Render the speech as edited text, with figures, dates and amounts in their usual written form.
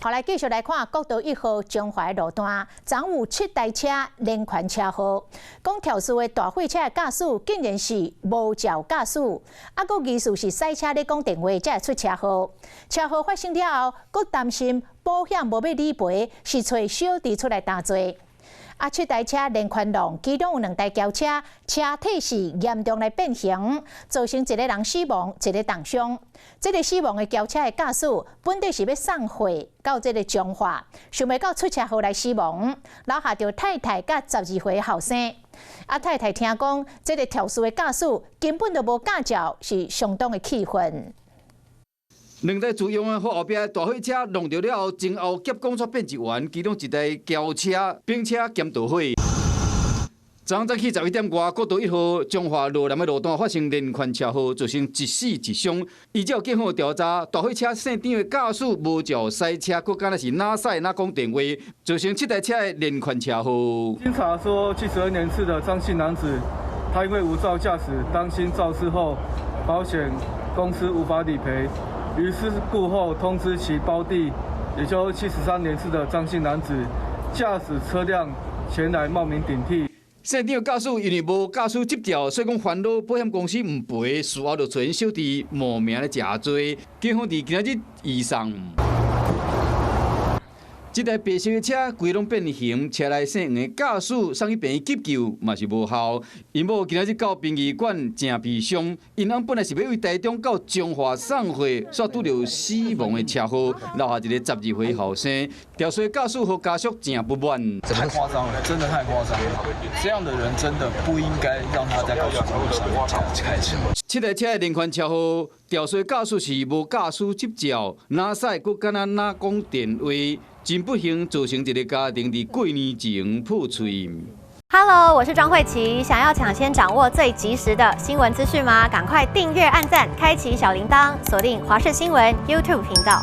后来继续来看国道1号中华路段，昨有7台车连环车祸，讲肇事的大货车的驾驶竟然是无照驾驶，佫疑似是赛车咧讲电话才会出车祸。车祸发生了后，佫担心保险无要理赔，是找小弟出来担罪。 7台车连环浪，其中有2台轿车，车体是严重来变形，造成1个人死亡，1个重伤。这个死亡的轿车的驾驶本地是要送货到这个彰化，想袂到出车祸来死亡，留下着太太甲12岁的后生。太太听讲，这个肇事的驾驶根本就无驾照，是相当的气愤。 2台自用的后壁大货车弄着了后，前后夹讲煞变一团，其中1台轿车、兵车兼导火。昨早起11点外，国道1号中华路南的路段发生连环车祸，造成1死1伤。依照警方调查，大货车姓张的驾驶无照赛车，佮敢若是哪赛哪讲电话，造成7台车的连环车祸。经查说，72年次的张姓男子，他因为无照驾驶，当心肇事后，保险公司无法理赔。 于事故后通知其胞弟，也就73年次的张姓男子，驾驶车辆前来冒名顶替。姓张驾驶因为无驾驶执照，所以讲烦恼保险公司唔赔，事后就找小弟冒名来食罪。警方伫今仔日移送。 这台白色的车规拢变形，车内姓黄的驾驶送去病院急救，嘛是无效。因某今仔日到殡仪馆正悲伤，因翁本来是要为台中到彰化送货，却拄着死亡的车祸，留下一个12岁后生。肇事驾驶和家属正不满。太夸张了，真的太夸张了！这样的人真的不应该让他在高速公路上面开车。7台车的连环车祸，肇事驾驶是无驾驶执照，哪使佫敢若哪讲电话。 真不幸，造成一个家庭伫过年前破碎。Hello， 我是庄慧琪。想要抢先掌握最及时的新闻资讯吗？赶快订阅、按赞、开启小铃铛，锁定华视新闻 YouTube 频道。